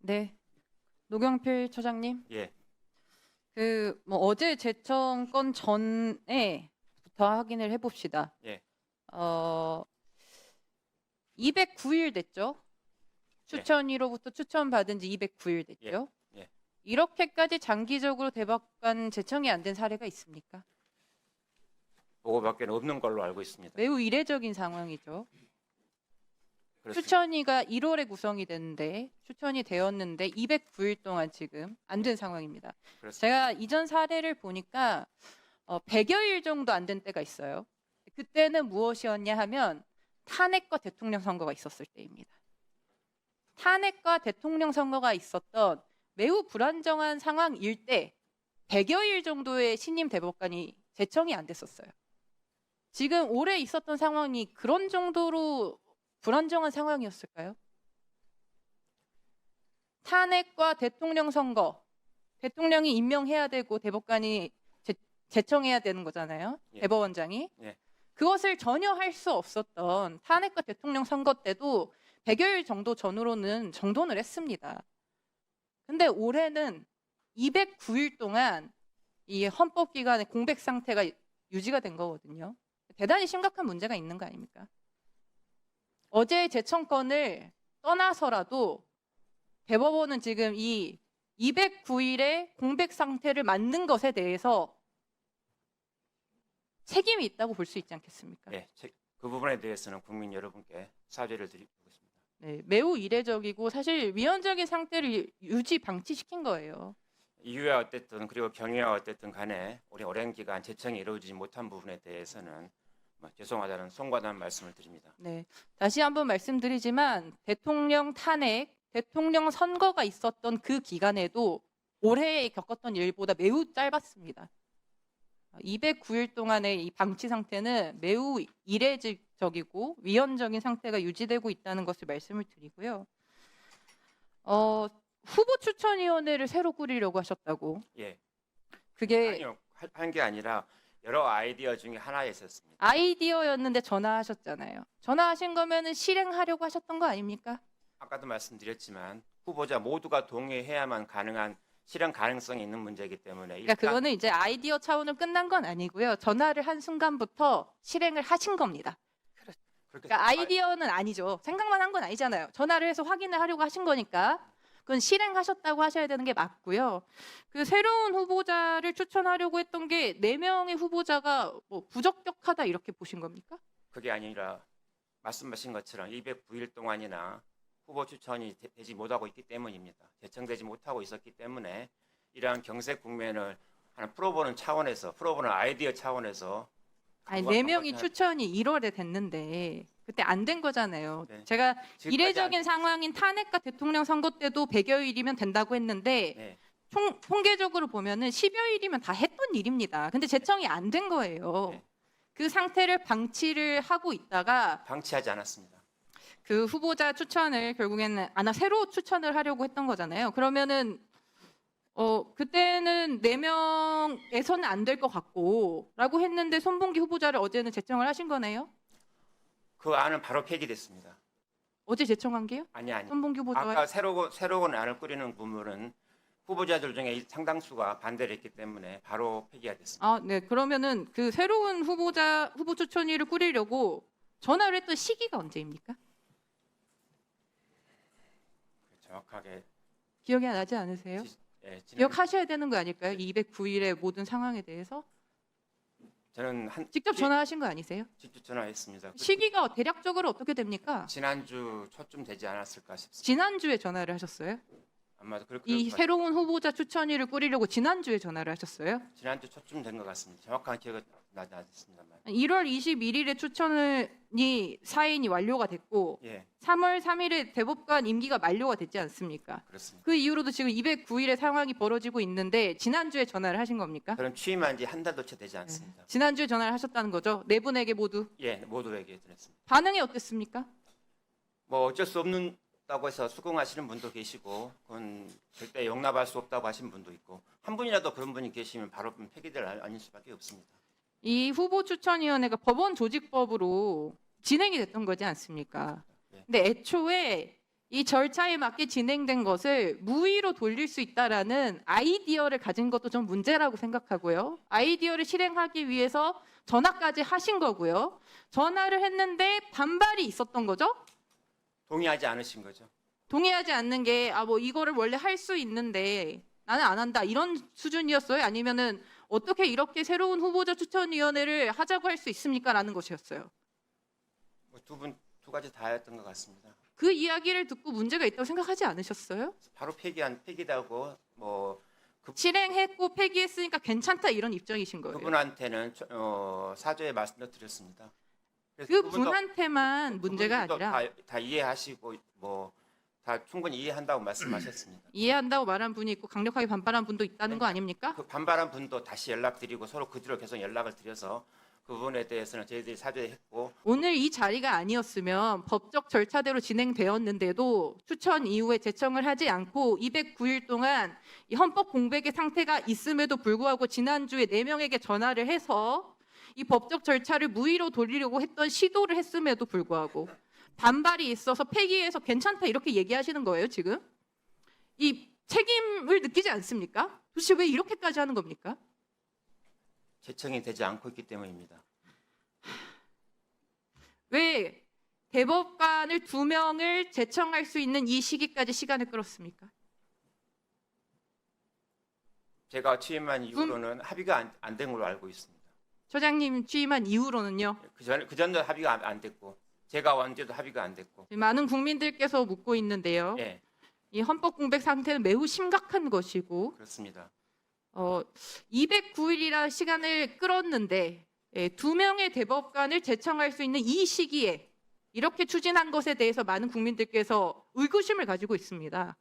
네, 노경필 처장님. 예, 어제 제청 건 전에부터 확인을 해봅시다. 예, 209일 됐죠? 추천위로부터 추천받은 지 209일 예, 됐죠? 예. 이렇게까지 장기적으로 대법관 제청이 안 된 사례가 있습니까? 그거밖에 없는 걸로 알고 있습니다. 매우 이례적인 상황이죠. 그렇습니다. 추천위가 1월에 구성이 됐는데 추천이 되었는데 209일 동안 지금 안 된 상황입니다. 그렇습니다. 제가 이전 사례를 보니까 100여일 정도 안 된 때가 있어요. 그때는 무엇이었냐 하면 탄핵과 대통령 선거가 있었을 때입니다. 탄핵과 대통령 선거가 있었던 매우 불안정한 상황일 때 100여일 정도의 신임 대법관이 제청이 안 됐었어요. 지금 올해 있었던 상황이 그런 정도로 불안정한 상황이었을까요? 탄핵과 대통령 선거, 대통령이 임명해야 되고 대법관이 제청해야 되는 거잖아요. 예. 대법원장이. 예. 그것을 전혀 할 수 없었던 탄핵과 대통령 선거 때도 100여일 정도 전후로는 정돈을 했습니다. 근데 올해는 209일 동안 이 헌법기관의 공백 상태가 유지가 된 거거든요. 대단히 심각한 문제가 있는 거 아닙니까? 어제 제청건을 떠나서라도 대법원은 지금 이 209일의 공백 상태를 만든 것에 대해서 책임이 있다고 볼 수 있지 않겠습니까? 예, 그 부분에 대해서는 국민 여러분께 사죄를 드리고 있습니다. 네, 매우 이례적이고 사실 위헌적인 상태를 유지 방치시킨 거예요. 이유야 어쨌든 그리고 경위야 어쨌든 간에 우리 오랜 기간 제청이 이루어지지 못한 부분에 대해서는 죄송하다는 송구하다는 말씀을 드립니다. 네, 다시 한번 말씀드리지만 대통령 탄핵, 대통령 선거가 있었던 그 기간에도 올해 겪었던 일보다 매우 짧았습니다. 209일 동안의 이 방치 상태는 매우 이례적이고 위헌적인 상태가 유지되고 있다는 것을 말씀을 드리고요. 후보 추천위원회를 새로 꾸리려고 하셨다고. 예, 그게 아니요, 한 게 아니라 여러 아이디어 중에 하나였었습니다. 아이디어였는데 전화하셨잖아요. 전화하신 거면은 실행하려고 하셨던 거 아닙니까? 아까도 말씀드렸지만 후보자 모두가 동의해야만 가능한 실현 가능성이 있는 문제이기 때문에 그러니까 그거는 이제 아이디어 차원으로 끝난 건 아니고요. 전화를 한 순간부터 실행을 하신 겁니다. 그렇게 그러니까 아이디어는 아니죠. 생각만 한 건 아니잖아요. 전화를 해서 확인을 하려고 하신 거니까 그건 실행하셨다고 하셔야 되는 게 맞고요. 그 새로운 후보자를 추천하려고 했던 게 4명의 후보자가 뭐 부적격하다 이렇게 보신 겁니까? 그게 아니라 말씀하신 것처럼 209일 동안이나 후보 추천이 되지 못하고 있기 때문입니다. 제청되지 못하고 있었기 때문에 이러한 경색 국면을 하나 풀어보는 차원에서, 풀어보는 아이디어 차원에서 아니 4명이 추천이 1월에 됐는데 그때 안 된 거잖아요. 네. 제가 지금까지 이례적인 상황인 탄핵과 대통령 선거 때도 100여일이면 된다고 했는데 네, 통계적으로 보면은 10여일이면 다 했던 일입니다. 근데 제청이 안 된 거예요. 네. 그 상태를 방치를 하고 있다가 방치하지 않았습니다. 그 후보자 추천을 결국에는 새로 추천을 하려고 했던 거잖아요. 그러면은 그때는 4명에서는 안 될 것 같고라고 했는데 손봉기 후보자를 어제는 제청을 하신 거네요. 그 안은 바로 폐기됐습니다. 어제 제청한 게요? 아니. 손봉기 후보자가 아까 새로운 안을 꾸리는 부분은 후보자들 중에 상당수가 반대를 했기 때문에 바로 폐기가 됐습니다. 네. 그러면은 그 새로운 후보 추천위를 꾸리려고 전화를 했던 시기가 언제입니까? 정확하게 기억이 나지 않으세요? 기억하셔야 되는 거 아닐까요? 209일의 모든 상황에 대해서 저는 직접 전화하신 거 아니세요? 직접 전화했습니다. 시기가 대략적으로 어떻게 됩니까? 지난주 초쯤 되지 않았을까 싶습니다. 지난주에 전화를 하셨어요? 아마도 이 새로운 후보자 추천위를 꾸리려고 지난주에 전화를 하셨어요? 지난주 초쯤 된 것 같습니다. 정확한 기억은 나지 않습니다만. 1월 21일에 추천이 사인이 완료가 됐고 예, 3월 3일에 대법관 임기가 만료가 됐지 않습니까? 그렇습니다. 그 이후로도 지금 209일의 상황이 벌어지고 있는데 지난주에 전화를 하신 겁니까? 저는 취임한 지 한 달도 채 되지 않습니다. 지난주에 전화를 하셨다는 거죠? 네 분에게 모두. 예, 모두에게 드렸습니다. 반응이 어땠습니까? 뭐 어쩔 수 없다고 해서 수긍하시는 분도 계시고, 그건 절대 용납할 수 없다고 하신 분도 있고, 한 분이라도 그런 분이 계시면 바로 폐기될 아닐 수밖에 없습니다. 이 후보 추천위원회가 법원 조직법으로 진행이 됐던 거지 않습니까? 네. 근데 애초에 이 절차에 맞게 진행된 것을 무의로 돌릴 수 있다라는 아이디어를 가진 것도 좀 문제라고 생각하고요. 아이디어를 실행하기 위해서 전화까지 하신 거고요. 전화를 했는데 반발이 있었던 거죠. 동의하지 않으신 거죠. 동의하지 않는 게 뭐 이거를 원래 할 수 있는데 나는 안 한다 이런 수준이었어요? 아니면은 어떻게 이렇게 새로운 후보자 추천위원회를 하자고 할 수 있습니까?라는 것이었어요. 뭐 두 가지 다였던 것 같습니다. 그 이야기를 듣고 문제가 있다고 생각하지 않으셨어요? 바로 폐기다고 뭐 실행했고 폐기했으니까 괜찮다 이런 입장이신 거예요. 그분한테는 사죄의 말씀도 드렸습니다. 그래서 그 그분도 분한테만 문제가 그분도 아니라 다 이해하시고 뭐 다 충분히 이해한다고 말씀하셨습니다. 이해한다고 말한 분이 있고 강력하게 반발한 분도 있다는 거 아닙니까? 그 반발한 분도 다시 연락드리고 서로 그 뒤로 계속 연락을 드려서 그 부분에 대해서는 저희들이 사죄했고 오늘 이 자리가 아니었으면 법적 절차대로 진행되었는데도 추천 이후에 제청을 하지 않고 209일 동안 이 헌법 공백의 상태가 있음에도 불구하고 지난주에 4명에게 전화를 해서 이 법적 절차를 무의로 돌리려고 했던 시도를 했음에도 불구하고 반발이 있어서 폐기해서 괜찮다 이렇게 얘기하시는 거예요, 지금? 이 책임을 느끼지 않습니까? 도대체 왜 이렇게까지 하는 겁니까? 제청이 되지 않고 있기 때문입니다. 왜 대법관을 2명을 제청할 수 있는 이 시기까지 시간을 끌었습니까? 제가 취임한 이후로는 합의가 안 된 걸로 알고 있습니다. 처장님 취임한 이후로는요. 그 전도 합의가 안 됐고 제가 언제도 합의가 안 됐고. 많은 국민들께서 묻고 있는데요. 예, 이 헌법 공백 상태는 매우 심각한 것이고 그렇습니다. 209일이라는 시간을 끌었는데 2명의 대법관을 제청할 수 있는 이 시기에 이렇게 추진한 것에 대해서 많은 국민들께서 의구심을 가지고 있습니다.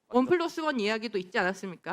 1+1 이야기도 있지 않았습니까?